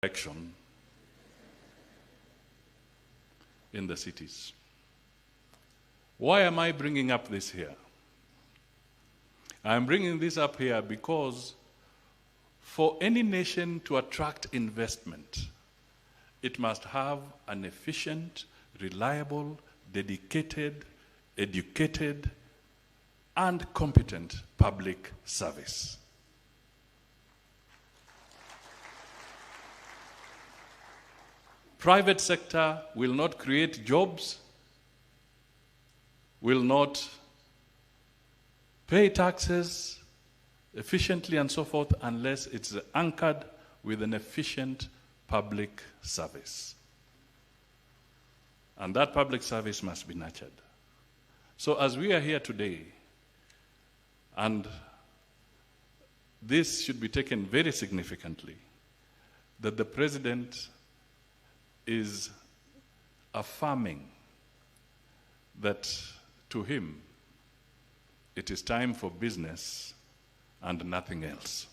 Election in the cities. Why am I bringing up this here? I'm bringing this up here because for any nation to attract investment, it must have an efficient, reliable, dedicated, educated, and competent public service. Private sector will not create jobs, will not pay taxes efficiently and so forth unless it's anchored with an efficient public service. And that public service must be nurtured. So as we are here today, and this should be taken very significantly, that the President is affirming that to him it is time for business and nothing else.